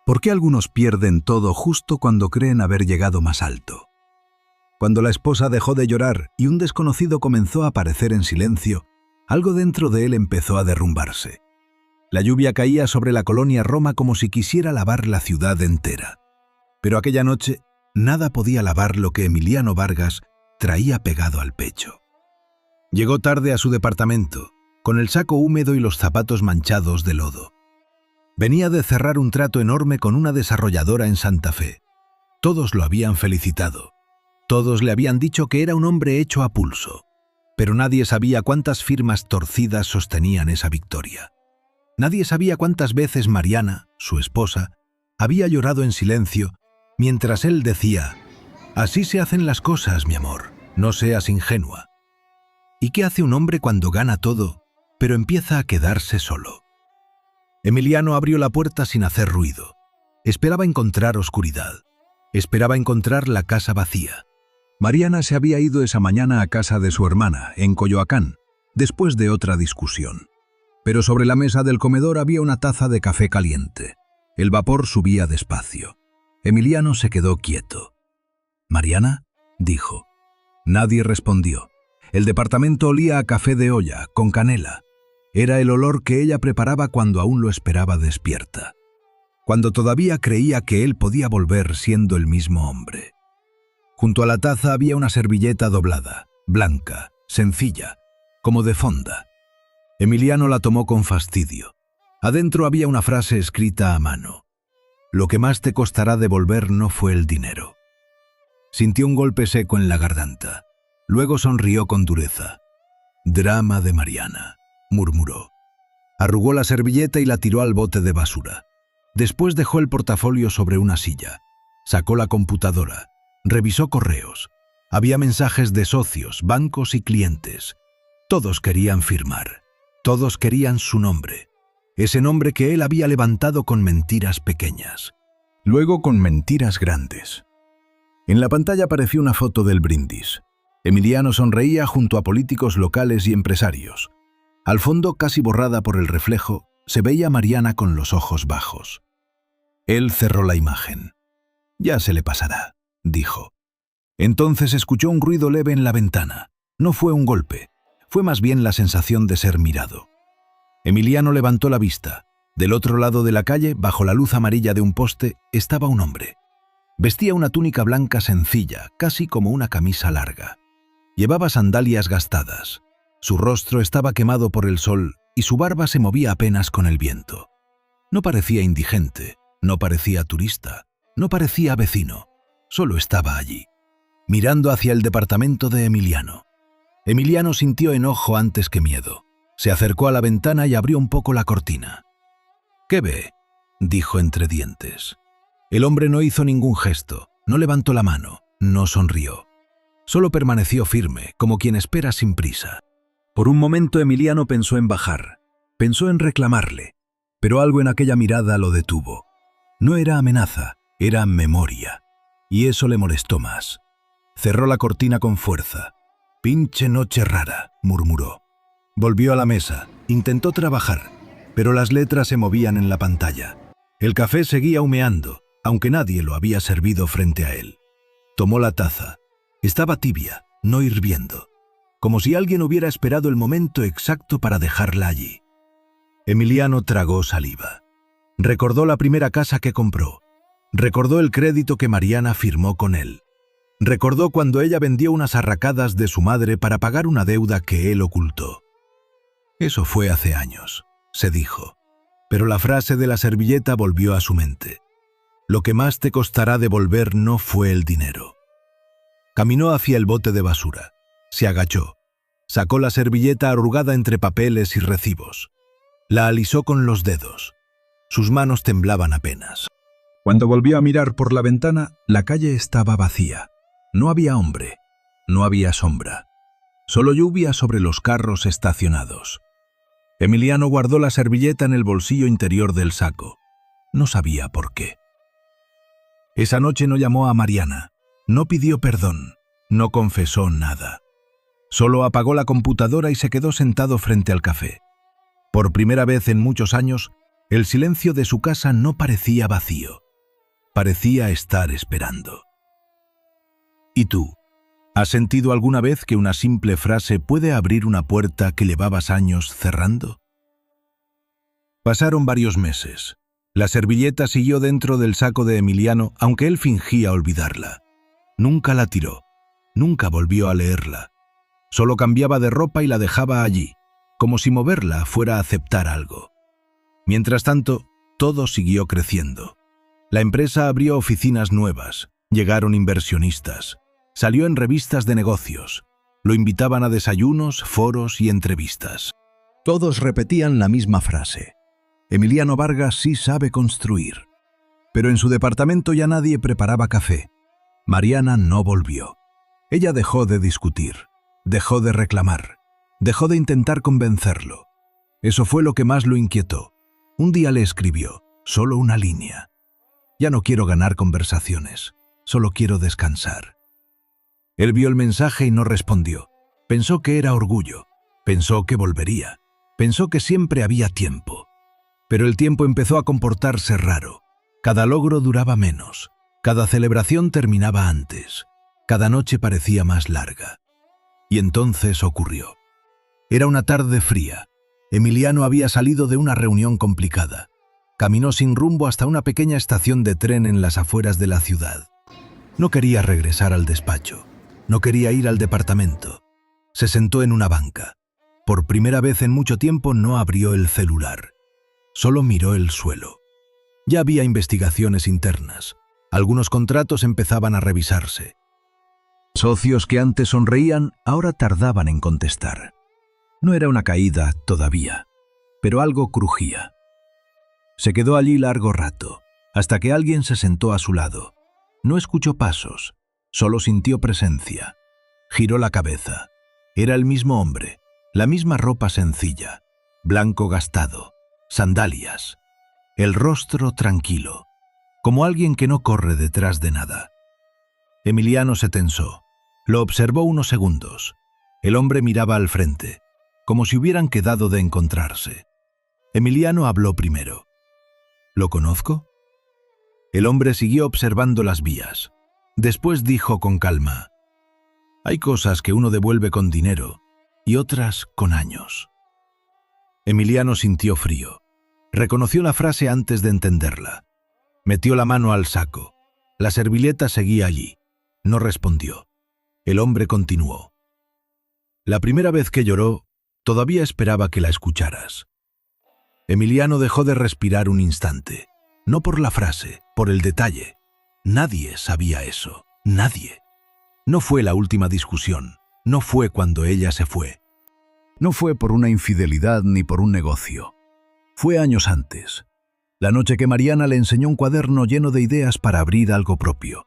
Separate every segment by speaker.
Speaker 1: ¿Por qué algunos pierden todo justo cuando creen haber llegado más alto? Cuando la esposa dejó de llorar y un desconocido comenzó a aparecer en silencio, algo dentro de él empezó a derrumbarse. La lluvia caía sobre la colonia Roma como si quisiera lavar la ciudad entera. Pero aquella noche nada podía lavar lo que Emiliano Vargas traía pegado al pecho. Llegó tarde a su departamento, con el saco húmedo y los zapatos manchados de lodo. Venía de cerrar un trato enorme con una desarrolladora en Santa Fe. Todos lo habían felicitado. Todos le habían dicho que era un hombre hecho a pulso. Pero nadie sabía cuántas firmas torcidas sostenían esa victoria. Nadie sabía cuántas veces Mariana, su esposa, había llorado en silencio, mientras él decía: «Así se hacen las cosas, mi amor, no seas ingenua». ¿Y qué hace un hombre cuando gana todo, pero empieza a quedarse solo? Emiliano abrió la puerta sin hacer ruido. Esperaba encontrar oscuridad. Esperaba encontrar la casa vacía. Mariana se había ido esa mañana a casa de su hermana, en Coyoacán, después de otra discusión. Pero sobre la mesa del comedor había una taza de café caliente. El vapor subía despacio. Emiliano se quedó quieto. «¿Mariana?», dijo. Nadie respondió. El departamento olía a café de olla, con canela. Era el olor que ella preparaba cuando aún lo esperaba despierta. Cuando todavía creía que él podía volver siendo el mismo hombre. Junto a la taza había una servilleta doblada, blanca, sencilla, como de fonda. Emiliano la tomó con fastidio. Adentro había una frase escrita a mano: «Lo que más te costará devolver no fue el dinero». Sintió un golpe seco en la garganta. Luego sonrió con dureza. «Drama de Mariana», murmuró. Arrugó la servilleta y la tiró al bote de basura. Después dejó el portafolio sobre una silla. Sacó la computadora. Revisó correos. Había mensajes de socios, bancos y clientes. Todos querían firmar. Todos querían su nombre. Ese nombre que él había levantado con mentiras pequeñas. Luego con mentiras grandes. En la pantalla apareció una foto del brindis. Emiliano sonreía junto a políticos locales y empresarios. Al fondo, casi borrada por el reflejo, se veía a Mariana con los ojos bajos. Él cerró la imagen. «Ya se le pasará», dijo. Entonces escuchó un ruido leve en la ventana. No fue un golpe, fue más bien la sensación de ser mirado. Emiliano levantó la vista. Del otro lado de la calle, bajo la luz amarilla de un poste, estaba un hombre. Vestía una túnica blanca sencilla, casi como una camisa larga. Llevaba sandalias gastadas. Su rostro estaba quemado por el sol y su barba se movía apenas con el viento. No parecía indigente, no parecía turista, no parecía vecino. Solo estaba allí, mirando hacia el departamento de Emiliano. Emiliano sintió enojo antes que miedo. Se acercó a la ventana y abrió un poco la cortina. «¿Qué ve?», dijo entre dientes. El hombre no hizo ningún gesto, no levantó la mano, no sonrió. Solo permaneció firme, como quien espera sin prisa. Por un momento Emiliano pensó en bajar, pensó en reclamarle, pero algo en aquella mirada lo detuvo. No era amenaza, era memoria, y eso le molestó más. Cerró la cortina con fuerza. «Pinche noche rara», murmuró. Volvió a la mesa, intentó trabajar, pero las letras se movían en la pantalla. El café seguía humeando, aunque nadie lo había servido frente a él. Tomó la taza. Estaba tibia, no hirviendo, como si alguien hubiera esperado el momento exacto para dejarla allí. Emiliano tragó saliva. Recordó la primera casa que compró. Recordó el crédito que Mariana firmó con él. Recordó cuando ella vendió unas arracadas de su madre para pagar una deuda que él ocultó. Eso fue hace años, se dijo, pero la frase de la servilleta volvió a su mente. Lo que más te costará devolver no fue el dinero. Caminó hacia el bote de basura. Se agachó. Sacó la servilleta arrugada entre papeles y recibos. La alisó con los dedos. Sus manos temblaban apenas. Cuando volvió a mirar por la ventana, la calle estaba vacía. No había hombre. No había sombra. Solo lluvia sobre los carros estacionados. Emiliano guardó la servilleta en el bolsillo interior del saco. No sabía por qué. Esa noche no llamó a Mariana. No pidió perdón, no confesó nada. Solo apagó la computadora y se quedó sentado frente al café. Por primera vez en muchos años, El silencio de su casa no parecía vacío, parecía estar esperando. ¿Y tú? ¿Has sentido alguna vez que una simple frase puede abrir una puerta que llevabas años cerrando? Pasaron varios meses. La servilleta siguió dentro del saco de Emiliano, aunque él fingía olvidarla. Nunca la tiró, nunca volvió a leerla. Solo cambiaba de ropa y la dejaba allí, como si moverla fuera a aceptar algo. Mientras tanto, todo siguió creciendo. La empresa abrió oficinas nuevas, llegaron inversionistas, salió en revistas de negocios, lo invitaban a desayunos, foros y entrevistas. Todos repetían la misma frase: Emiliano Vargas sí sabe construir. Pero en su departamento ya nadie preparaba café. Mariana no volvió. Ella dejó de discutir, dejó de reclamar, dejó de intentar convencerlo. Eso fue lo que más lo inquietó. Un día le escribió, solo una línea: ya no quiero ganar conversaciones, solo quiero descansar. Él vio el mensaje y no respondió. Pensó que era orgullo, pensó que volvería, pensó que siempre había tiempo. Pero el tiempo empezó a comportarse raro. Cada logro duraba menos, cada celebración terminaba antes, cada noche parecía más larga. Y entonces ocurrió. Era una tarde fría. Emiliano había salido de una reunión complicada. Caminó sin rumbo hasta una pequeña estación de tren en las afueras de la ciudad. No quería regresar al despacho. No quería ir al departamento. Se sentó en una banca. Por primera vez en mucho tiempo no abrió el celular. Solo miró el suelo. Ya había investigaciones internas. Algunos contratos empezaban a revisarse. Socios que antes sonreían, ahora tardaban en contestar. No era una caída todavía, pero algo crujía. Se quedó allí largo rato, hasta que alguien se sentó a su lado. No escuchó pasos, solo sintió presencia. Giró la cabeza. Era el mismo hombre, la misma ropa sencilla, blanco gastado, sandalias, el rostro tranquilo, como alguien que no corre detrás de nada. Emiliano se tensó. Lo observó unos segundos. El hombre miraba al frente, como si hubieran quedado de encontrarse. Emiliano habló primero. ¿Lo conozco? El hombre siguió observando las vías. Después dijo con calma: hay cosas que uno devuelve con dinero y otras con años. Emiliano sintió frío. Reconoció la frase antes de entenderla. Metió la mano al saco. La servilleta seguía allí. No respondió. El hombre continuó: la primera vez que lloró, todavía esperaba que la escucharas. Emiliano dejó de respirar un instante. No por la frase, por el detalle. Nadie sabía eso. Nadie. No fue la última discusión. No fue cuando ella se fue. No fue por una infidelidad ni por un negocio. Fue años antes. La noche que Mariana le enseñó un cuaderno lleno de ideas para abrir algo propio.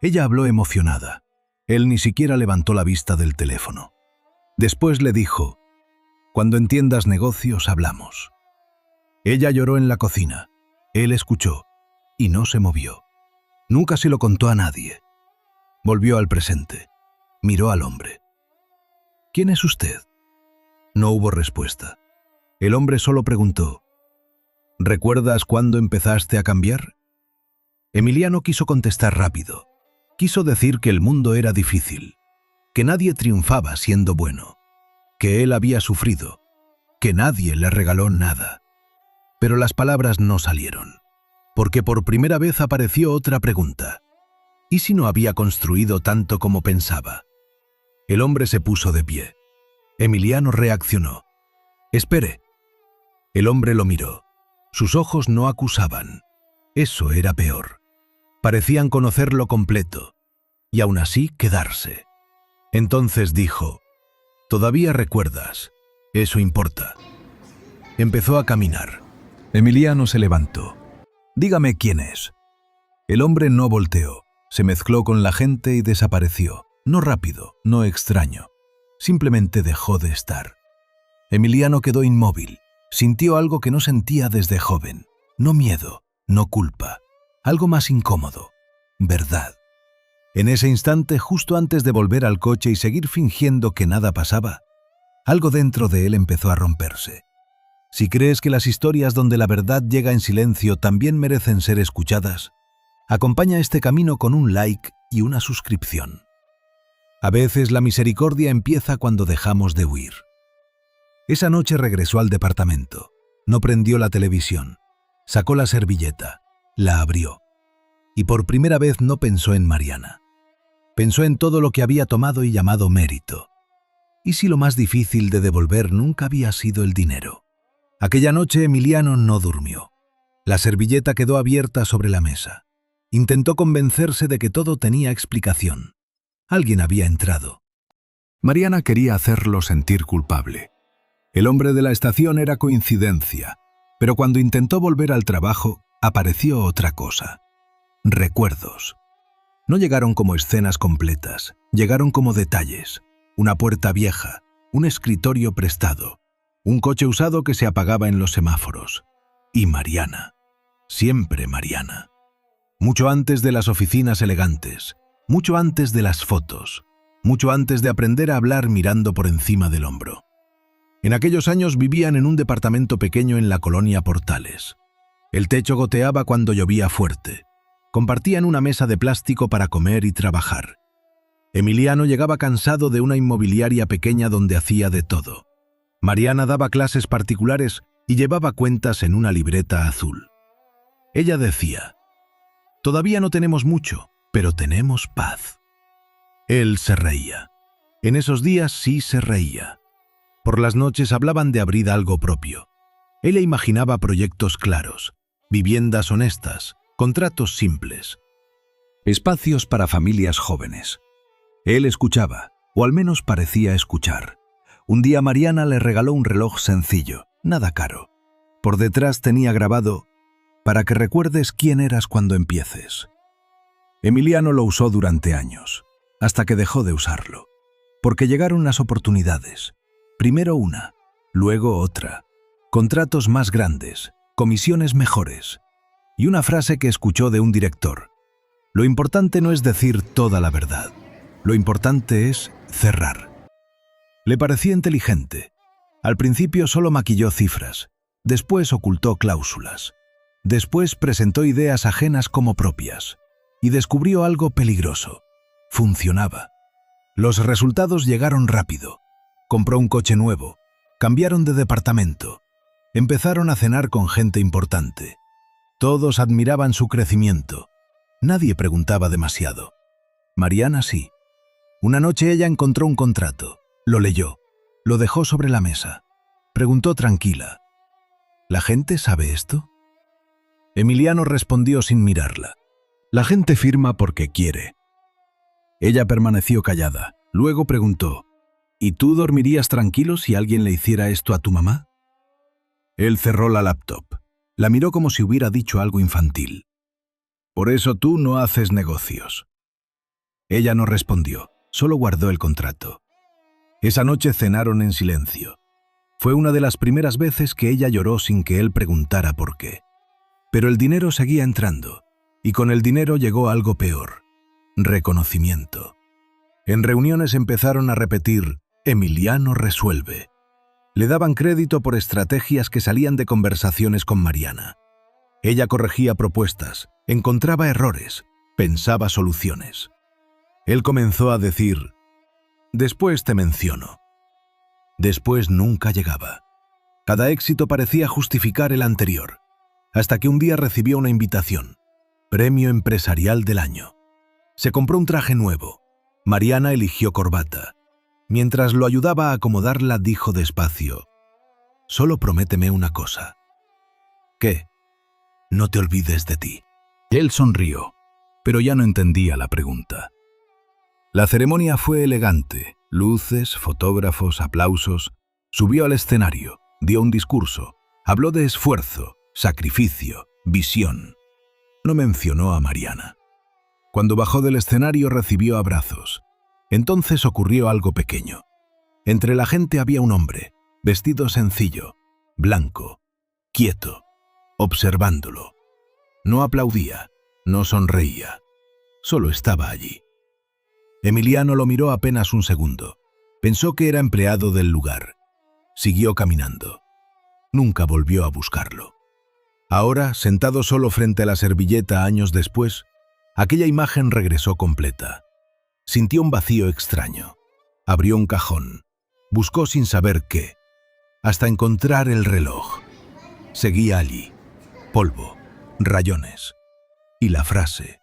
Speaker 1: Ella habló emocionada. Él ni siquiera levantó la vista del teléfono. Después le dijo: cuando entiendas negocios, hablamos. Ella lloró en la cocina. Él escuchó y no se movió. Nunca se lo contó a nadie. Volvió al presente. Miró al hombre. ¿Quién es usted? No hubo respuesta. El hombre solo preguntó: ¿recuerdas cuándo empezaste a cambiar? Emiliano quiso contestar rápido. Quiso decir que el mundo era difícil, que nadie triunfaba siendo bueno, que él había sufrido, que nadie le regaló nada. Pero las palabras no salieron, porque por primera vez apareció otra pregunta. ¿Y si no había construido tanto como pensaba? El hombre se puso de pie. Emiliano reaccionó. «Espere». El hombre lo miró. Sus ojos no acusaban. Eso era peor. Parecían conocerlo completo, y aún así quedarse. Entonces dijo: «Todavía recuerdas. Eso importa». Empezó a caminar. Emiliano se levantó. «Dígame quién es». El hombre no volteó. Se mezcló con la gente y desapareció. No rápido, no extraño. Simplemente dejó de estar. Emiliano quedó inmóvil. Sintió algo que no sentía desde joven. No miedo, no culpa. Algo más incómodo. Verdad. En ese instante, justo antes de volver al coche y seguir fingiendo que nada pasaba, algo dentro de él empezó a romperse. Si crees que las historias donde la verdad llega en silencio también merecen ser escuchadas, acompaña este camino con un like y una suscripción. A veces la misericordia empieza cuando dejamos de huir. Esa noche regresó al departamento. No prendió la televisión. Sacó la servilleta, la abrió. Y por primera vez no pensó en Mariana. Pensó en todo lo que había tomado y llamado mérito. ¿Y si lo más difícil de devolver nunca había sido el dinero? Aquella noche Emiliano no durmió. La servilleta quedó abierta sobre la mesa. Intentó convencerse de que todo tenía explicación. Alguien había entrado. Mariana quería hacerlo sentir culpable. El hombre de la estación era coincidencia, pero cuando intentó volver al trabajo, apareció otra cosa. Recuerdos. No llegaron como escenas completas, llegaron como detalles. Una puerta vieja, un escritorio prestado, un coche usado que se apagaba en los semáforos. Y Mariana. Siempre Mariana. Mucho antes de las oficinas elegantes, mucho antes de las fotos, mucho antes de aprender a hablar mirando por encima del hombro. En aquellos años vivían en un departamento pequeño en la colonia Portales. El techo goteaba cuando llovía fuerte. Compartían una mesa de plástico para comer y trabajar. Emiliano llegaba cansado de una inmobiliaria pequeña donde hacía de todo. Mariana daba clases particulares y llevaba cuentas en una libreta azul. Ella decía: «Todavía no tenemos mucho, pero tenemos paz». Él se reía. En esos días sí se reía. Por las noches hablaban de abrir algo propio. Ella imaginaba proyectos claros, viviendas honestas, contratos simples. Espacios para familias jóvenes. Él escuchaba, o al menos parecía escuchar. Un día Mariana le regaló un reloj sencillo, nada caro. Por detrás tenía grabado: «Para que recuerdes quién eras cuando empieces». Emiliano lo usó durante años, hasta que dejó de usarlo. Porque llegaron las oportunidades. Primero una, luego otra. Contratos más grandes, comisiones mejores. Y una frase que escuchó de un director: «Lo importante no es decir toda la verdad. Lo importante es cerrar». Le parecía inteligente. Al principio solo maquilló cifras, después ocultó cláusulas, después presentó ideas ajenas como propias, y descubrió algo peligroso. Funcionaba. Los resultados llegaron rápido. Compró un coche nuevo, cambiaron de departamento, empezaron a cenar con gente importante. Todos admiraban su crecimiento. Nadie preguntaba demasiado. Mariana sí. Una noche ella encontró un contrato. Lo leyó, lo dejó sobre la mesa. Preguntó tranquila: ¿La gente sabe esto? Emiliano respondió sin mirarla: «La gente firma porque quiere». Ella permaneció callada. Luego preguntó: «¿Y tú dormirías tranquilo si alguien le hiciera esto a tu mamá?». Él cerró la laptop. La miró como si hubiera dicho algo infantil. «Por eso tú no haces negocios». Ella no respondió, solo guardó el contrato. Esa noche cenaron en silencio. Fue una de las primeras veces que ella lloró sin que él preguntara por qué. Pero el dinero seguía entrando, y con el dinero llegó algo peor: reconocimiento. En reuniones empezaron a repetir: «Emiliano resuelve». Le daban crédito por estrategias que salían de conversaciones con Mariana. Ella corregía propuestas, encontraba errores, pensaba soluciones. Él comenzó a decir: «Después te menciono». Después nunca llegaba. Cada éxito parecía justificar el anterior, hasta que un día recibió una invitación: Premio Empresarial del Año. Se compró un traje nuevo. Mariana eligió corbata. Mientras lo ayudaba a acomodarla, dijo despacio: «Solo prométeme una cosa». «¿Qué?». «No te olvides de ti». Él sonrió, pero ya no entendía la pregunta. La ceremonia fue elegante: luces, fotógrafos, aplausos. Subió al escenario, dio un discurso, habló de esfuerzo, sacrificio, visión. No mencionó a Mariana. Cuando bajó del escenario recibió abrazos. Entonces ocurrió algo pequeño. Entre la gente había un hombre, vestido sencillo, blanco, quieto, observándolo. No aplaudía, no sonreía, solo estaba allí. Emiliano lo miró apenas un segundo. Pensó que era empleado del lugar. Siguió caminando. Nunca volvió a buscarlo. Ahora, sentado solo frente a la servilleta años después, aquella imagen regresó completa. Sintió un vacío extraño. Abrió un cajón. Buscó sin saber qué, hasta encontrar el reloj. Seguía allí. Polvo, rayones. Y la frase: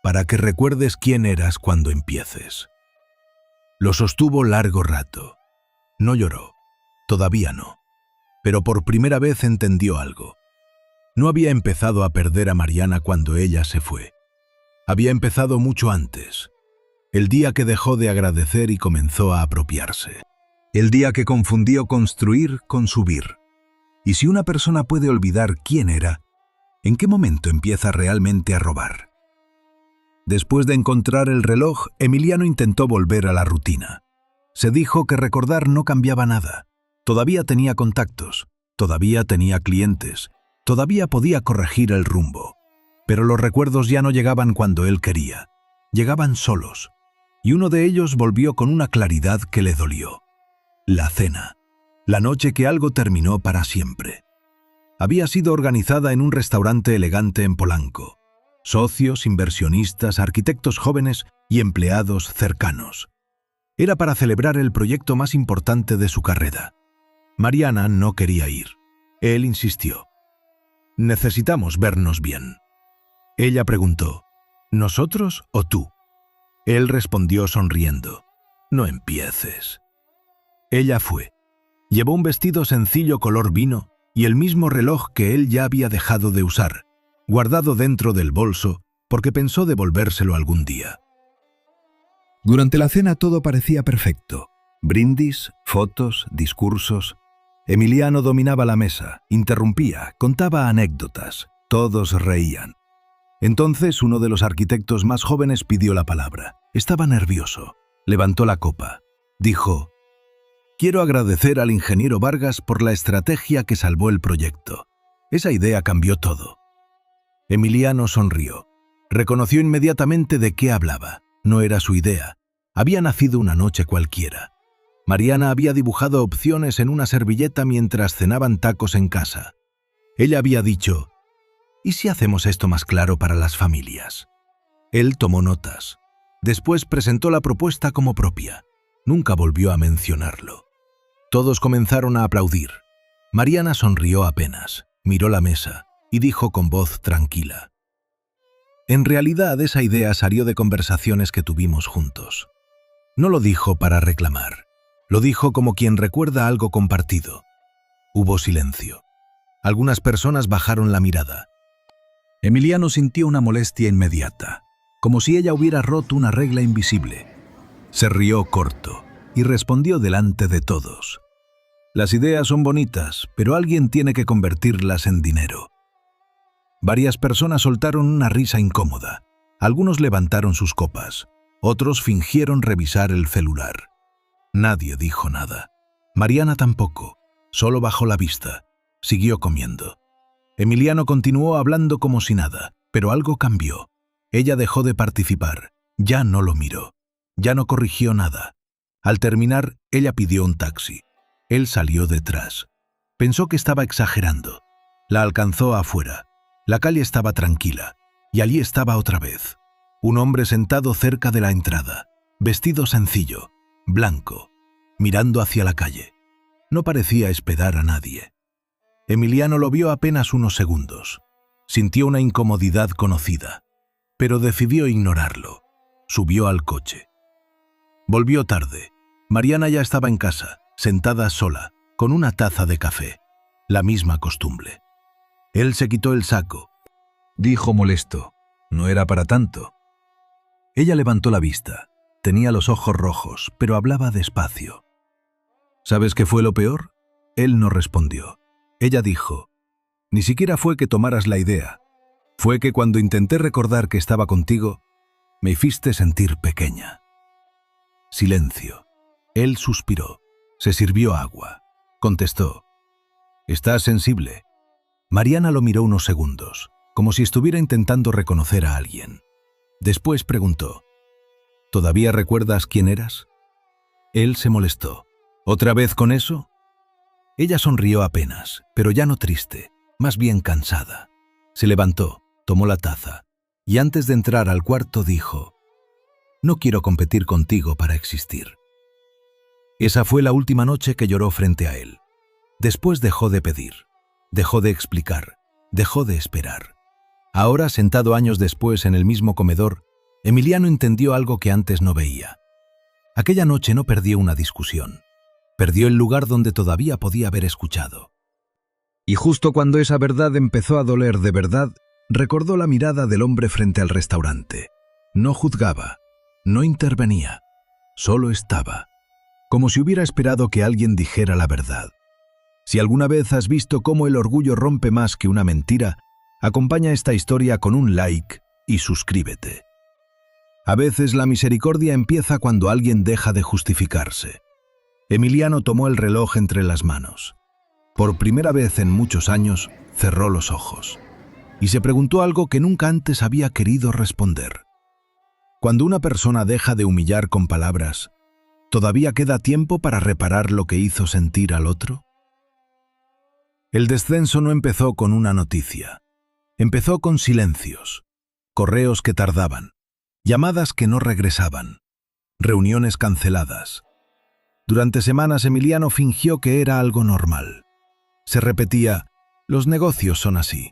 Speaker 1: para que recuerdes quién eras cuando empieces. Lo sostuvo largo rato. No lloró. Todavía no. Pero por primera vez entendió algo. No había empezado a perder a Mariana cuando ella se fue. Había empezado mucho antes. El día que dejó de agradecer y comenzó a apropiarse. El día que confundió construir con subir. Y si una persona puede olvidar quién era, ¿en qué momento empieza realmente a robar? Después de encontrar el reloj, Emiliano intentó volver a la rutina. Se dijo que recordar no cambiaba nada. Todavía tenía contactos, todavía tenía clientes, todavía podía corregir el rumbo. Pero los recuerdos ya no llegaban cuando él quería. Llegaban solos. Y uno de ellos volvió con una claridad que le dolió. La cena. La noche que algo terminó para siempre. Había sido organizada en un restaurante elegante en Polanco. Socios, inversionistas, arquitectos jóvenes y empleados cercanos. Era para celebrar el proyecto más importante de su carrera. Mariana no quería ir. Él insistió. «Necesitamos vernos bien». Ella preguntó, «¿Nosotros o tú?» Él respondió sonriendo, «No empieces». Ella fue. Llevó un vestido sencillo color vino y el mismo reloj que él ya había dejado de usar, guardado dentro del bolso porque pensó devolvérselo algún día. Durante la cena todo parecía perfecto. Brindis, fotos, discursos. Emiliano dominaba la mesa, interrumpía, contaba anécdotas. Todos reían. Entonces uno de los arquitectos más jóvenes pidió la palabra. Estaba nervioso. Levantó la copa. Dijo: «Quiero agradecer al ingeniero Vargas por la estrategia que salvó el proyecto. Esa idea cambió todo». Emiliano sonrió. Reconoció inmediatamente de qué hablaba. No era su idea. Había nacido una noche cualquiera. Mariana había dibujado opciones en una servilleta mientras cenaban tacos en casa. Ella había dicho: «¿Y si hacemos esto más claro para las familias?». Él tomó notas. Después presentó la propuesta como propia. Nunca volvió a mencionarlo. Todos comenzaron a aplaudir. Mariana sonrió apenas, miró la mesa y dijo con voz tranquila: «En realidad esa idea salió de conversaciones que tuvimos juntos». No lo dijo para reclamar. Lo dijo como quien recuerda algo compartido. Hubo silencio. Algunas personas bajaron la mirada. Emiliano sintió una molestia inmediata, como si ella hubiera roto una regla invisible. Se rió corto y respondió delante de todos: «Las ideas son bonitas, pero alguien tiene que convertirlas en dinero». Varias personas soltaron una risa incómoda. Algunos levantaron sus copas. Otros fingieron revisar el celular. Nadie dijo nada. Mariana tampoco. Solo bajó la vista. Siguió comiendo. Emiliano continuó hablando como si nada, pero algo cambió. Ella dejó de participar. Ya no lo miró. Ya no corrigió nada. Al terminar, ella pidió un taxi. Él salió detrás. Pensó que estaba exagerando. La alcanzó afuera. La calle estaba tranquila. Y allí estaba otra vez. Un hombre sentado cerca de la entrada. Vestido sencillo, blanco, mirando hacia la calle. No parecía esperar a nadie. Emiliano lo vio apenas unos segundos. Sintió una incomodidad conocida, pero decidió ignorarlo. Subió al coche. Volvió tarde. Mariana ya estaba en casa, sentada sola, con una taza de café. La misma costumbre. Él se quitó el saco. Dijo molesto: «No era para tanto». Ella levantó la vista. Tenía los ojos rojos, pero hablaba despacio. «¿Sabes qué fue lo peor?». Él no respondió. Ella dijo: «Ni siquiera fue que tomaras la idea. Fue que cuando intenté recordar que estaba contigo, me hiciste sentir pequeña». Silencio. Él suspiró. Se sirvió agua. Contestó: «¿Estás sensible?». Mariana lo miró unos segundos, como si estuviera intentando reconocer a alguien. Después preguntó: «¿Todavía recuerdas quién eras?». Él se molestó. «¿Otra vez con eso?». Ella sonrió apenas, pero ya no triste, más bien cansada. Se levantó, tomó la taza, y antes de entrar al cuarto dijo: «No quiero competir contigo para existir». Esa fue la última noche que lloró frente a él. Después dejó de pedir, dejó de explicar, dejó de esperar. Ahora, sentado años después en el mismo comedor, Emiliano entendió algo que antes no veía. Aquella noche no perdió una discusión. Perdió el lugar donde todavía podía haber escuchado. Y justo cuando esa verdad empezó a doler de verdad, recordó la mirada del hombre frente al restaurante. No juzgaba, no intervenía, solo estaba, como si hubiera esperado que alguien dijera la verdad. Si alguna vez has visto cómo el orgullo rompe más que una mentira, acompaña esta historia con un like y suscríbete. A veces la misericordia empieza cuando alguien deja de justificarse. Emiliano tomó el reloj entre las manos. Por primera vez en muchos años, cerró los ojos y se preguntó algo que nunca antes había querido responder. Cuando una persona deja de humillar con palabras, ¿todavía queda tiempo para reparar lo que hizo sentir al otro? El descenso no empezó con una noticia. Empezó con silencios, correos que tardaban, llamadas que no regresaban, reuniones canceladas. Durante semanas Emiliano fingió que era algo normal. Se repetía: «Los negocios son así».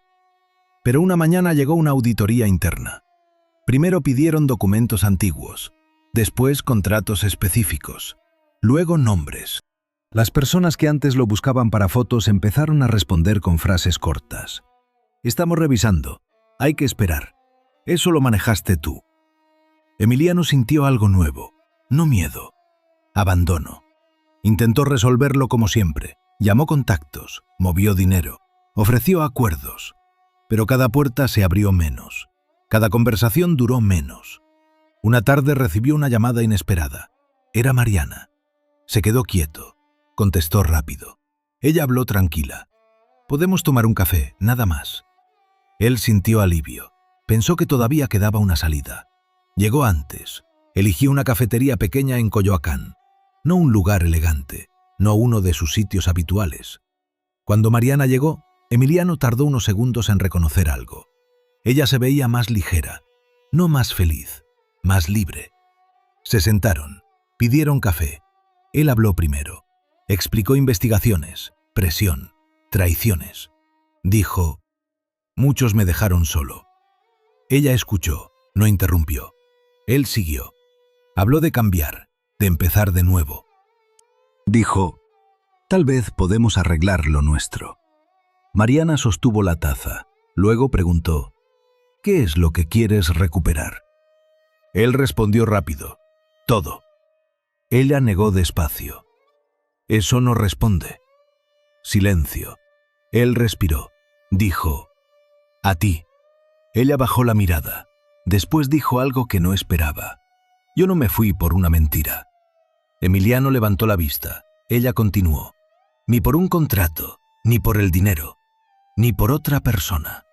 Speaker 1: Pero una mañana llegó una auditoría interna. Primero pidieron documentos antiguos, después contratos específicos, luego nombres. Las personas que antes lo buscaban para fotos empezaron a responder con frases cortas. «Estamos revisando. Hay que esperar. Eso lo manejaste tú». Emiliano sintió algo nuevo, no miedo, abandono. Intentó resolverlo como siempre. Llamó contactos, movió dinero, ofreció acuerdos. Pero cada puerta se abrió menos. Cada conversación duró menos. Una tarde recibió una llamada inesperada. Era Mariana. Se quedó quieto. Contestó rápido. Ella habló tranquila. «Podemos tomar un café, nada más». Él sintió alivio. Pensó que todavía quedaba una salida. Llegó antes. Eligió una cafetería pequeña en Coyoacán. No un lugar elegante, no uno de sus sitios habituales. Cuando Mariana llegó, Emiliano tardó unos segundos en reconocer algo. Ella se veía más ligera, no más feliz, más libre. Se sentaron, pidieron café. Él habló primero. Explicó investigaciones, presión, traiciones. Dijo: «Muchos me dejaron solo». Ella escuchó, no interrumpió. Él siguió. Habló de cambiar, de empezar de nuevo. Dijo: «Tal vez podemos arreglar lo nuestro». Mariana sostuvo la taza. Luego preguntó: «¿Qué es lo que quieres recuperar?». Él respondió rápido: «Todo». Ella negó despacio: «Eso no responde». Silencio. Él respiró. Dijo: «A ti». Ella bajó la mirada. Después dijo algo que no esperaba: «Yo no me fui por una mentira». Emiliano levantó la vista. Ella continuó: «Ni por un contrato, ni por el dinero, ni por otra persona».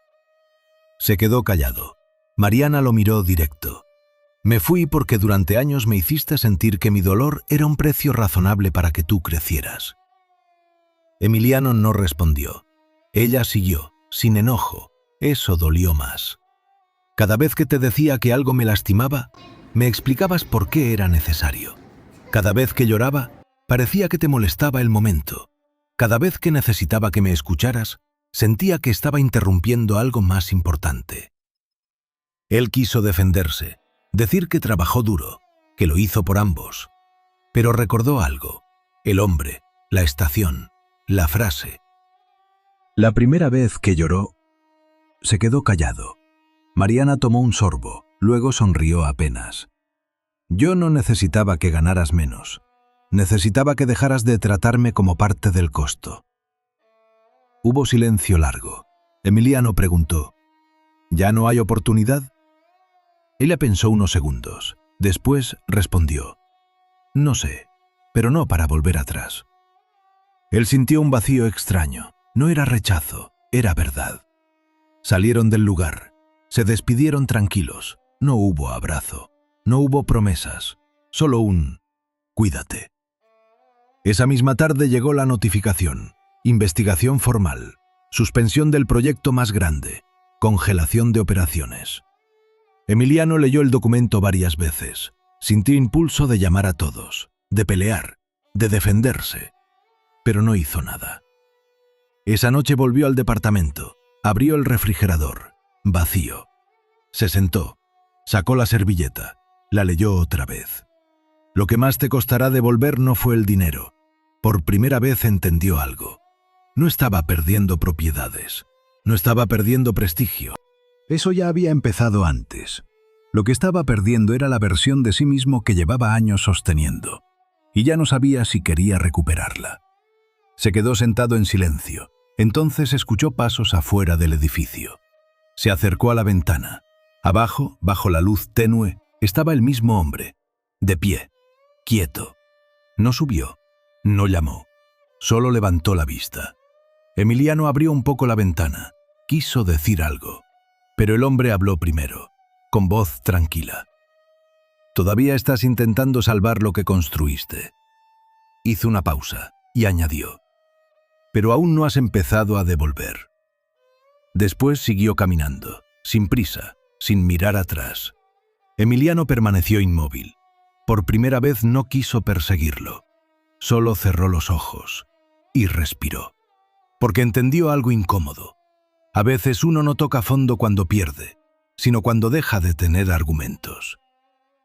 Speaker 1: Se quedó callado. Mariana lo miró directo. «Me fui porque durante años me hiciste sentir que mi dolor era un precio razonable para que tú crecieras». Emiliano no respondió. Ella siguió, sin enojo. Eso dolió más. «Cada vez que te decía que algo me lastimaba, me explicabas por qué era necesario. Cada vez que lloraba, parecía que te molestaba el momento. Cada vez que necesitaba que me escucharas, sentía que estaba interrumpiendo algo más importante». Él quiso defenderse, decir que trabajó duro, que lo hizo por ambos. Pero recordó algo: el hombre, la estación, la frase. La primera vez que lloró, se quedó callado. Mariana tomó un sorbo, luego sonrió apenas. «Yo no necesitaba que ganaras menos. Necesitaba que dejaras de tratarme como parte del costo». Hubo silencio largo. Emiliano preguntó: «¿Ya no hay oportunidad?». Ella pensó unos segundos. Después respondió: «No sé, pero no para volver atrás». Él sintió un vacío extraño. No era rechazo, era verdad. Salieron del lugar. Se despidieron tranquilos. No hubo abrazo. No hubo promesas. Solo un «cuídate». Esa misma tarde llegó la notificación. Investigación formal. Suspensión del proyecto más grande. Congelación de operaciones. Emiliano leyó el documento varias veces. Sintió impulso de llamar a todos, de pelear, de defenderse, pero no hizo nada. Esa noche volvió al departamento, abrió el refrigerador, vacío. Se sentó, sacó la servilleta, la leyó otra vez. Lo que más te costará devolver no fue el dinero. Por primera vez entendió algo. No estaba perdiendo propiedades, no estaba perdiendo prestigio. Eso ya había empezado antes. Lo que estaba perdiendo era la versión de sí mismo que llevaba años sosteniendo, y ya no sabía si quería recuperarla. Se quedó sentado en silencio. Entonces escuchó pasos afuera del edificio. Se acercó a la ventana. Abajo, bajo la luz tenue, estaba el mismo hombre, de pie, quieto. No subió, no llamó, solo levantó la vista. Emiliano abrió un poco la ventana. Quiso decir algo, pero el hombre habló primero, con voz tranquila. «Todavía estás intentando salvar lo que construiste». Hizo una pausa y añadió: «Pero aún no has empezado a devolver». Después siguió caminando, sin prisa, sin mirar atrás. Emiliano permaneció inmóvil. Por primera vez no quiso perseguirlo. Solo cerró los ojos y respiró, porque entendió algo incómodo. A veces uno no toca fondo cuando pierde, sino cuando deja de tener argumentos.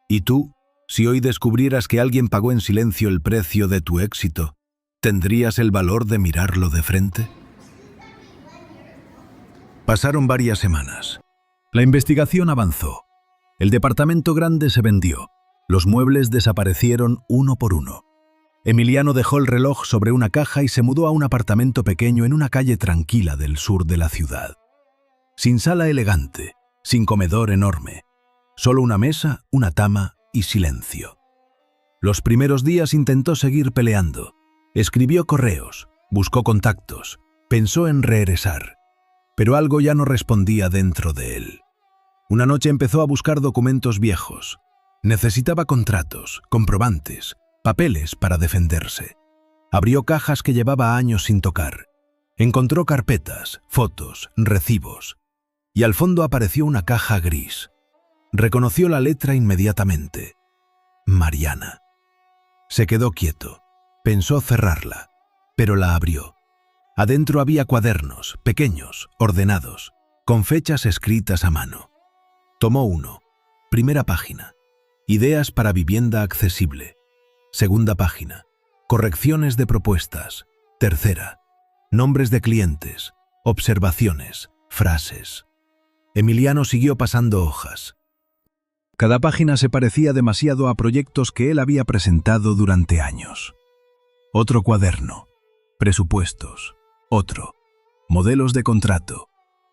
Speaker 1: ¿Y tú, si hoy descubrieras que alguien pagó en silencio el precio de tu éxito, tendrías el valor de mirarlo de frente? Pasaron varias semanas. La investigación avanzó. El departamento grande se vendió. Los muebles desaparecieron uno por uno. Emiliano dejó el reloj sobre una caja y se mudó a un apartamento pequeño en una calle tranquila del sur de la ciudad. Sin sala elegante, sin comedor enorme, solo una mesa, una cama y silencio. Los primeros días intentó seguir peleando. Escribió correos, buscó contactos, pensó en regresar, pero algo ya no respondía dentro de él. Una noche empezó a buscar documentos viejos. Necesitaba contratos, comprobantes, papeles para defenderse. Abrió cajas que llevaba años sin tocar. Encontró carpetas, fotos, recibos. Y al fondo apareció una caja gris. Reconoció la letra inmediatamente. Mariana. Se quedó quieto. Pensó cerrarla, pero la abrió. Adentro había cuadernos, pequeños, ordenados, con fechas escritas a mano. Tomó uno. Primera página. Ideas para vivienda accesible. Segunda página. Correcciones de propuestas. Tercera. Nombres de clientes. Observaciones. Frases. Emiliano siguió pasando hojas. Cada página se parecía demasiado a proyectos que él había presentado durante años. Otro cuaderno. Presupuestos. Otro. Modelos de contrato.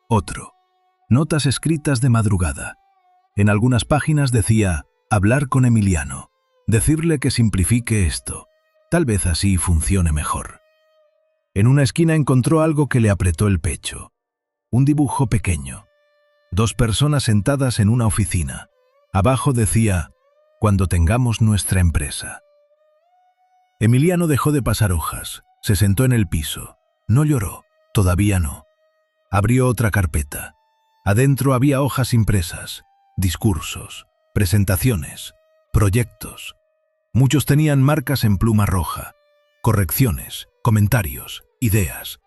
Speaker 1: Otro. Notas escritas de madrugada. En algunas páginas decía: hablar con Emiliano. Decirle que simplifique esto. Tal vez así funcione mejor. En una esquina encontró algo que le apretó el pecho. Un dibujo pequeño. 2 personas sentadas en una oficina. Abajo decía: cuando tengamos nuestra empresa. Emiliano dejó de pasar hojas. Se sentó en el piso. No lloró. Todavía no. Abrió otra carpeta. Adentro había hojas impresas, discursos, presentaciones, proyectos. Muchos tenían marcas en pluma roja, correcciones, comentarios, ideas.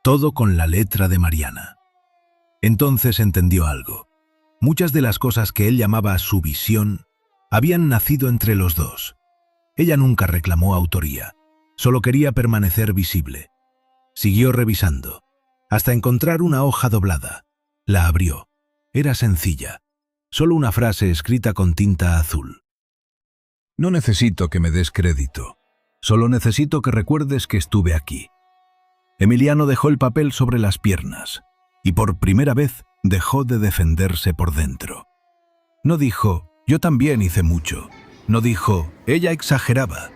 Speaker 1: Todo con la letra de Mariana. Entonces entendió algo. Muchas de las cosas que él llamaba su visión habían nacido entre los dos. Ella nunca reclamó autoría, solo quería permanecer visible. Siguió revisando, hasta encontrar una hoja doblada. La abrió. Era sencilla, solo una frase escrita con tinta azul. No necesito que me des crédito, solo necesito que recuerdes que estuve aquí. Emiliano dejó el papel sobre las piernas y por primera vez dejó de defenderse por dentro. No dijo: yo también hice mucho. No dijo: ella exageraba.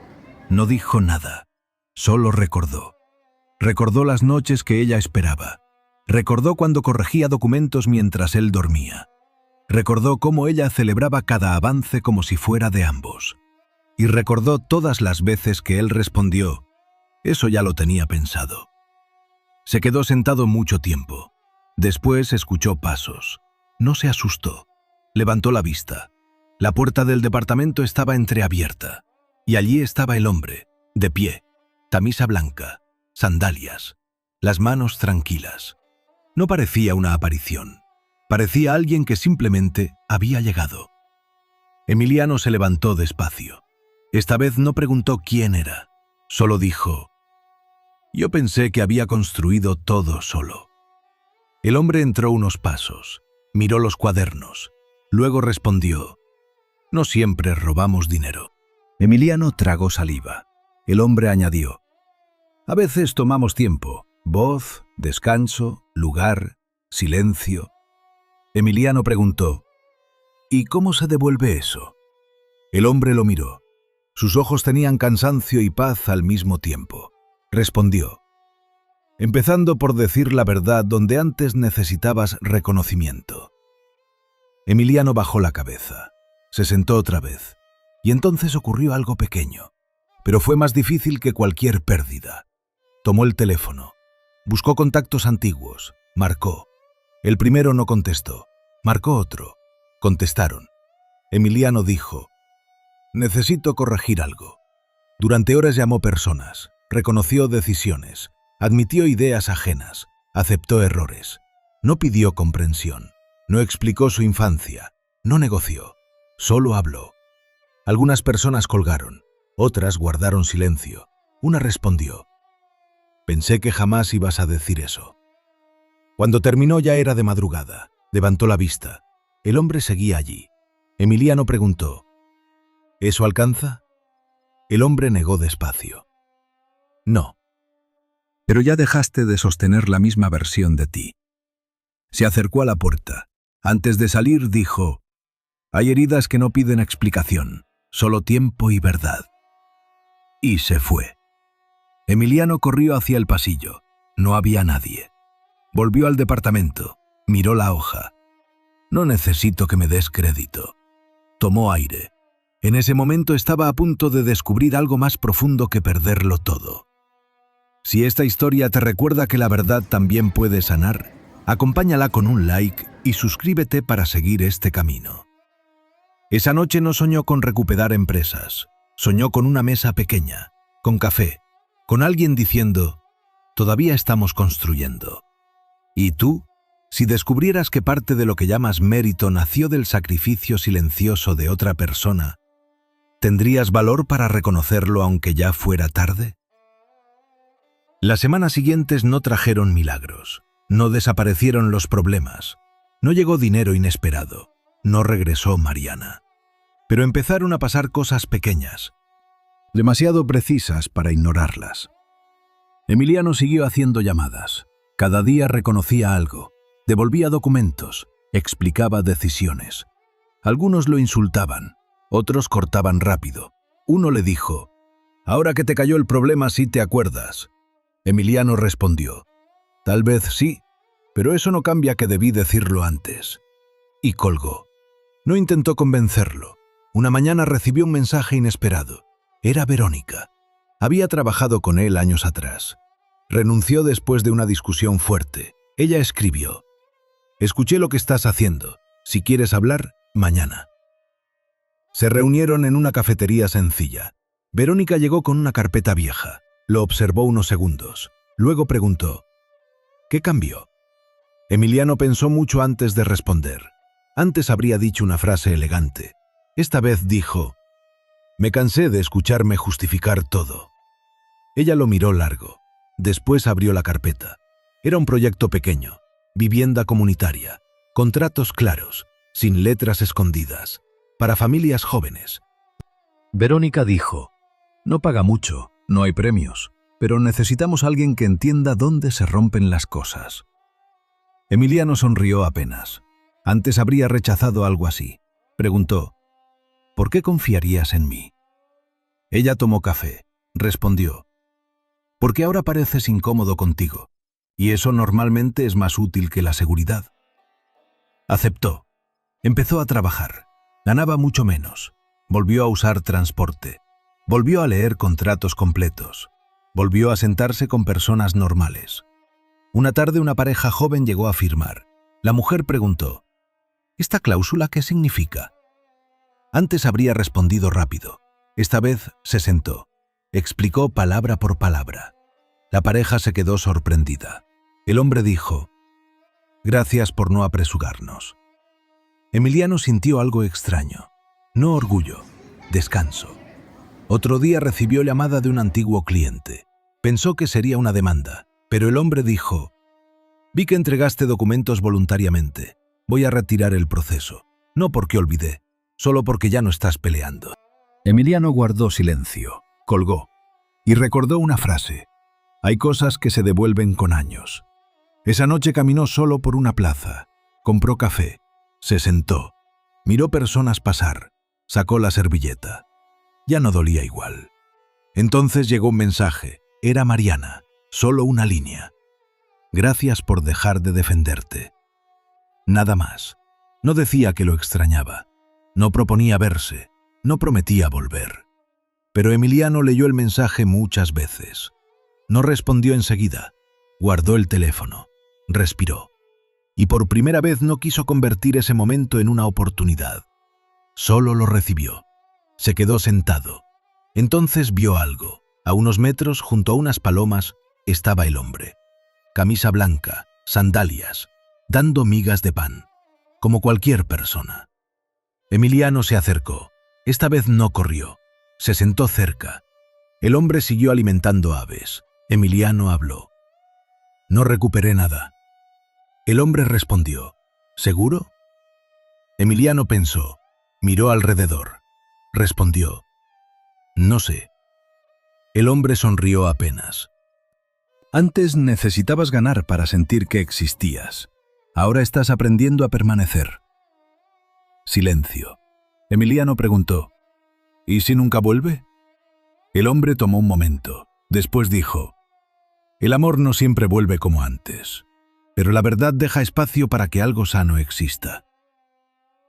Speaker 1: No dijo nada. Solo recordó. Recordó las noches que ella esperaba. Recordó cuando corregía documentos mientras él dormía. Recordó cómo ella celebraba cada avance como si fuera de ambos. Y recordó todas las veces que él respondió: eso ya lo tenía pensado. Se quedó sentado mucho tiempo. Después escuchó pasos. No se asustó. Levantó la vista. La puerta del departamento estaba entreabierta. Y allí estaba el hombre, de pie, camisa blanca, sandalias, las manos tranquilas. No parecía una aparición. Parecía alguien que simplemente había llegado. Emiliano se levantó despacio. Esta vez no preguntó quién era. Solo dijo: «Yo pensé que había construido todo solo». El hombre entró unos pasos, miró los cuadernos, luego respondió: «No siempre robamos dinero». Emiliano tragó saliva. El hombre añadió: «A veces tomamos tiempo, voz, descanso, lugar, silencio». Emiliano preguntó: «¿Y cómo se devuelve eso?». El hombre lo miró. Sus ojos tenían cansancio y paz al mismo tiempo. Respondió: «Empezando por decir la verdad donde antes necesitabas reconocimiento». Emiliano bajó la cabeza. Se sentó otra vez. Y entonces ocurrió algo pequeño, pero fue más difícil que cualquier pérdida. Tomó el teléfono. Buscó contactos antiguos. Marcó. El primero no contestó. Marcó otro. Contestaron. Emiliano dijo: «Necesito corregir algo». Durante horas llamó personas, reconoció decisiones, admitió ideas ajenas, aceptó errores. No pidió comprensión, no explicó su infancia, no negoció, solo habló. Algunas personas colgaron, otras guardaron silencio. Una respondió: «Pensé que jamás ibas a decir eso». Cuando terminó ya era de madrugada. Levantó la vista. El hombre seguía allí. Emiliano preguntó: «¿Eso alcanza?». El hombre negó despacio: «No». «Pero ya dejaste de sostener la misma versión de ti». Se acercó a la puerta. Antes de salir dijo: «Hay heridas que no piden explicación, solo tiempo y verdad». Y se fue. Emiliano corrió hacia el pasillo. No había nadie. Volvió al departamento. Miró la hoja. «No necesito que me des crédito». Tomó aire. En ese momento estaba a punto de descubrir algo más profundo que perderlo todo. Si esta historia te recuerda que la verdad también puede sanar, acompáñala con un like y suscríbete para seguir este camino. Esa noche no soñó con recuperar empresas. Soñó con una mesa pequeña, con café, con alguien diciendo: «Todavía estamos construyendo». ¿Y tú? Si descubrieras que parte de lo que llamas mérito nació del sacrificio silencioso de otra persona, ¿tendrías valor para reconocerlo aunque ya fuera tarde? Las semanas siguientes no trajeron milagros, no desaparecieron los problemas, no llegó dinero inesperado, no regresó Mariana. Pero empezaron a pasar cosas pequeñas, demasiado precisas para ignorarlas. Emiliano siguió haciendo llamadas. Cada día reconocía algo, devolvía documentos, explicaba decisiones. Algunos lo insultaban, otros cortaban rápido. Uno le dijo: «Ahora que te cayó el problema, ¿sí te acuerdas?». Emiliano respondió: «Tal vez sí, pero eso no cambia que debí decirlo antes». Y colgó. No intentó convencerlo. Una mañana recibió un mensaje inesperado. Era Verónica. Había trabajado con él años atrás. Renunció después de una discusión fuerte. Ella escribió: «Escuché lo que estás haciendo. Si quieres hablar, mañana». Se reunieron en una cafetería sencilla. Verónica llegó con una carpeta vieja. Lo observó unos segundos. Luego preguntó: «¿Qué cambió?». Emiliano pensó mucho antes de responder. Antes habría dicho una frase elegante. Esta vez dijo: «Me cansé de escucharme justificar todo». Ella lo miró largo. Después abrió la carpeta. Era un proyecto pequeño, vivienda comunitaria, contratos claros, sin letras escondidas, para familias jóvenes. Verónica dijo: «No paga mucho, no hay premios, pero necesitamos a alguien que entienda dónde se rompen las cosas». Emiliano sonrió apenas. Antes habría rechazado algo así. Preguntó: «¿Por qué confiarías en mí?». Ella tomó café. Respondió: «Porque ahora pareces incómodo contigo, y eso normalmente es más útil que la seguridad». Aceptó. Empezó a trabajar. Ganaba mucho menos. Volvió a usar transporte. Volvió a leer contratos completos. Volvió a sentarse con personas normales. Una tarde una pareja joven llegó a firmar. La mujer preguntó: ¿esta cláusula qué significa? Antes habría respondido rápido. Esta vez se sentó. Explicó palabra por palabra. La pareja se quedó sorprendida. El hombre dijo: gracias por no apresurarnos. Emiliano sintió algo extraño. No orgullo, descanso. Otro día recibió llamada de un antiguo cliente. Pensó que sería una demanda, pero el hombre dijo: vi que entregaste documentos voluntariamente. Voy a retirar el proceso. No porque olvidé, solo porque ya no estás peleando. Emiliano guardó silencio, colgó y recordó una frase: hay cosas que se devuelven con años. Esa noche caminó solo por una plaza, compró café, se sentó, miró personas pasar, sacó la servilleta. Ya no dolía igual. Entonces llegó un mensaje. Era Mariana, solo una línea: gracias por dejar de defenderte. Nada más. No decía que lo extrañaba, no proponía verse, no prometía volver. Pero Emiliano leyó el mensaje muchas veces. No respondió enseguida, guardó el teléfono, respiró. Y por primera vez no quiso convertir ese momento en una oportunidad. Solo lo recibió. Se quedó sentado. Entonces vio algo. A unos metros, junto a unas palomas, estaba el hombre. Camisa blanca, sandalias, dando migas de pan, como cualquier persona. Emiliano se acercó. Esta vez no corrió. Se sentó cerca. El hombre siguió alimentando aves. Emiliano habló: no recuperé nada. El hombre respondió: ¿seguro? Emiliano pensó, miró alrededor. Respondió: no sé. El hombre sonrió apenas. Antes necesitabas ganar para sentir que existías. Ahora estás aprendiendo a permanecer. Silencio. Emiliano preguntó: ¿y si nunca vuelve? El hombre tomó un momento. Después dijo: el amor no siempre vuelve como antes, pero la verdad deja espacio para que algo sano exista.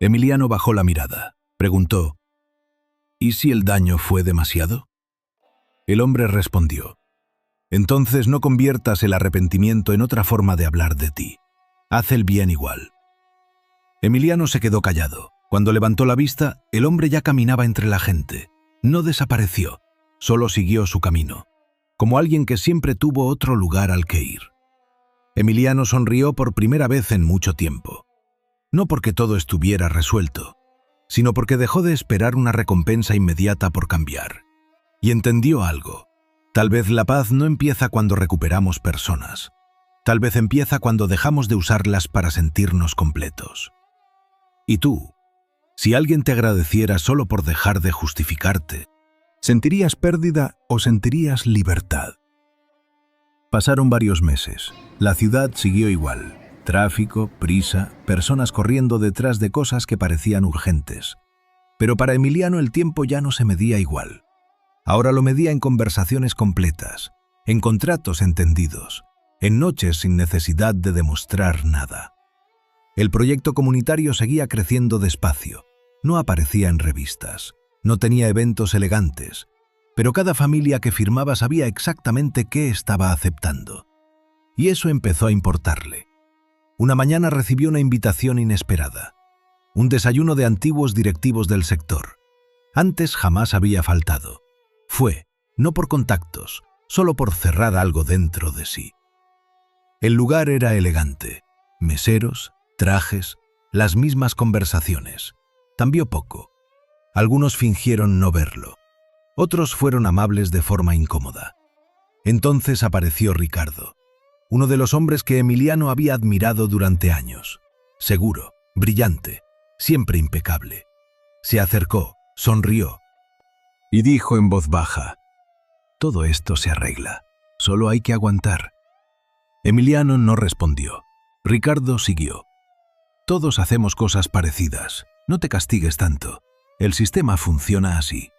Speaker 1: Emiliano bajó la mirada. Preguntó: ¿y si el daño fue demasiado? El hombre respondió: entonces no conviertas el arrepentimiento en otra forma de hablar de ti. Haz el bien igual. Emiliano se quedó callado. Cuando levantó la vista, el hombre ya caminaba entre la gente. No desapareció, solo siguió su camino, como alguien que siempre tuvo otro lugar al que ir. Emiliano sonrió por primera vez en mucho tiempo. No porque todo estuviera resuelto, sino porque dejó de esperar una recompensa inmediata por cambiar. Y entendió algo. Tal vez la paz no empieza cuando recuperamos personas. Tal vez empieza cuando dejamos de usarlas para sentirnos completos. ¿Y tú? Si alguien te agradeciera solo por dejar de justificarte, ¿sentirías pérdida o sentirías libertad? Pasaron varios meses. La ciudad siguió igual. Tráfico, prisa, personas corriendo detrás de cosas que parecían urgentes. Pero para Emiliano el tiempo ya no se medía igual. Ahora lo medía en conversaciones completas, en contratos entendidos, en noches sin necesidad de demostrar nada. El proyecto comunitario seguía creciendo despacio. No aparecía en revistas, no tenía eventos elegantes, pero cada familia que firmaba sabía exactamente qué estaba aceptando. Y eso empezó a importarle. Una mañana recibió una invitación inesperada. Un desayuno de antiguos directivos del sector. Antes jamás había faltado. Fue, no por contactos, solo por cerrar algo dentro de sí. El lugar era elegante. Meseros, trajes, las mismas conversaciones. Cambió poco. Algunos fingieron no verlo. Otros fueron amables de forma incómoda. Entonces apareció Ricardo, uno de los hombres que Emiliano había admirado durante años. Seguro, brillante, siempre impecable. Se acercó, sonrió y dijo en voz baja: todo esto se arregla, solo hay que aguantar. Emiliano no respondió. Ricardo siguió: todos hacemos cosas parecidas, no te castigues tanto, el sistema funciona así.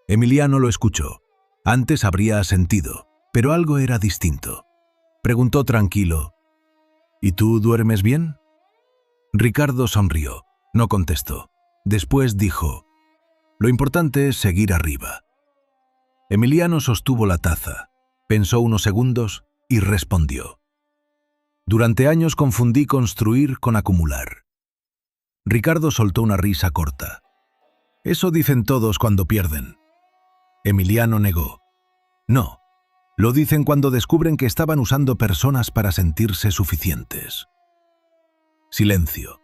Speaker 1: Emiliano lo escuchó. Antes habría asentido, pero algo era distinto. Preguntó tranquilo: ¿y tú duermes bien? Ricardo sonrió, no contestó. Después dijo: lo importante es seguir arriba. Emiliano sostuvo la taza, pensó unos segundos y respondió: Durante años confundí construir con acumular. Ricardo soltó una risa corta. Eso dicen todos cuando pierden. Emiliano negó. No, lo dicen cuando descubren que estaban usando personas para sentirse suficientes. Silencio.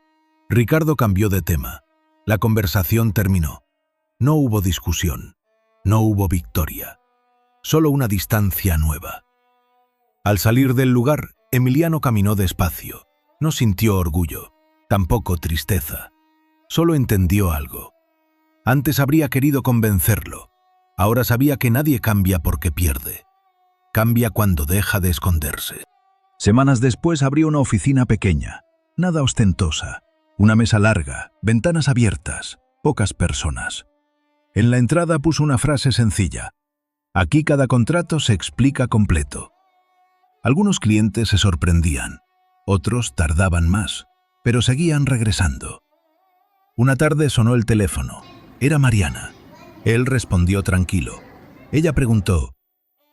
Speaker 1: Ricardo cambió de tema. La conversación terminó. No hubo discusión. No hubo victoria. Solo una distancia nueva. Al salir del lugar, Emiliano caminó despacio. No sintió orgullo, tampoco tristeza. Solo entendió algo. Antes habría querido convencerlo. Ahora sabía que nadie cambia porque pierde. Cambia cuando deja de esconderse. Semanas después abrió una oficina pequeña, nada ostentosa. Una mesa larga, ventanas abiertas, pocas personas. En la entrada puso una frase sencilla. Aquí cada contrato se explica completo. Algunos clientes se sorprendían, otros tardaban más, pero seguían regresando. Una tarde sonó el teléfono. Era Mariana. Él respondió tranquilo. Ella preguntó,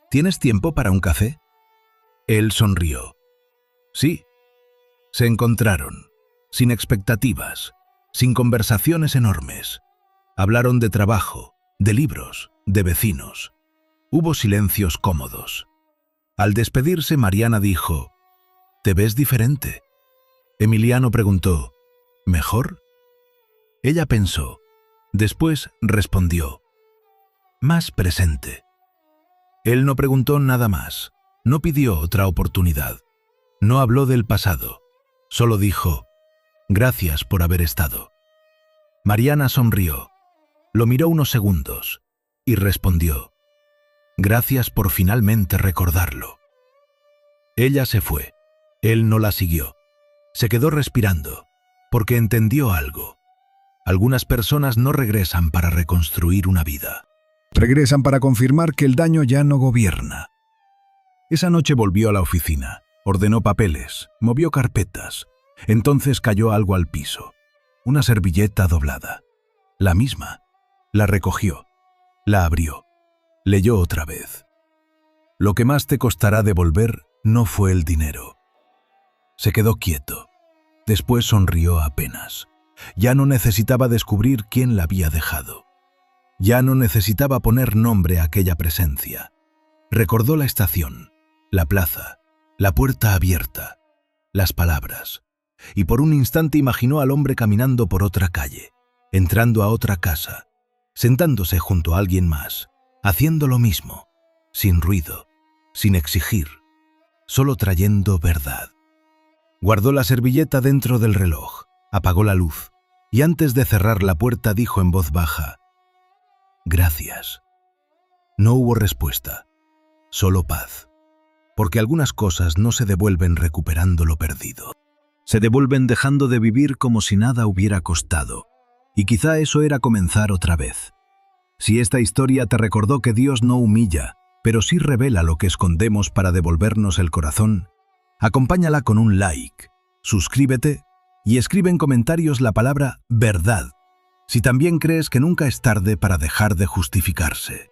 Speaker 1: ¿tienes tiempo para un café? Él sonrió. Sí. Se encontraron, sin expectativas, sin conversaciones enormes. Hablaron de trabajo, de libros, de vecinos. Hubo silencios cómodos. Al despedirse, Mariana dijo, «¿Te ves diferente?» Emiliano preguntó, «¿Mejor?» Ella pensó. Después respondió, «Más presente». Él no preguntó nada más, no pidió otra oportunidad. No habló del pasado, solo dijo, «Gracias por haber estado». Mariana sonrió, lo miró unos segundos y respondió, «Gracias por finalmente recordarlo». Ella se fue. Él no la siguió. Se quedó respirando, porque entendió algo. Algunas personas no regresan para reconstruir una vida. Regresan para confirmar que el daño ya no gobierna. Esa noche volvió a la oficina, ordenó papeles, movió carpetas. Entonces cayó algo al piso. Una servilleta doblada. La misma. La recogió. La abrió. Leyó otra vez. Lo que más te costará devolver no fue el dinero. Se quedó quieto. Después sonrió apenas. Ya no necesitaba descubrir quién la había dejado. Ya no necesitaba poner nombre a aquella presencia. Recordó la estación, la plaza, la puerta abierta, las palabras. Y por un instante imaginó al hombre caminando por otra calle, entrando a otra casa, sentándose junto a alguien más, haciendo lo mismo, sin ruido, sin exigir, solo trayendo verdad. Guardó la servilleta dentro del reloj, apagó la luz, y antes de cerrar la puerta dijo en voz baja, «Gracias». No hubo respuesta, solo paz, porque algunas cosas no se devuelven recuperando lo perdido. Se devuelven dejando de vivir como si nada hubiera costado, y quizá eso era comenzar otra vez. Si esta historia te recordó que Dios no humilla, pero sí revela lo que escondemos para devolvernos el corazón, acompáñala con un like, suscríbete y escribe en comentarios la palabra verdad, si también crees que nunca es tarde para dejar de justificarse.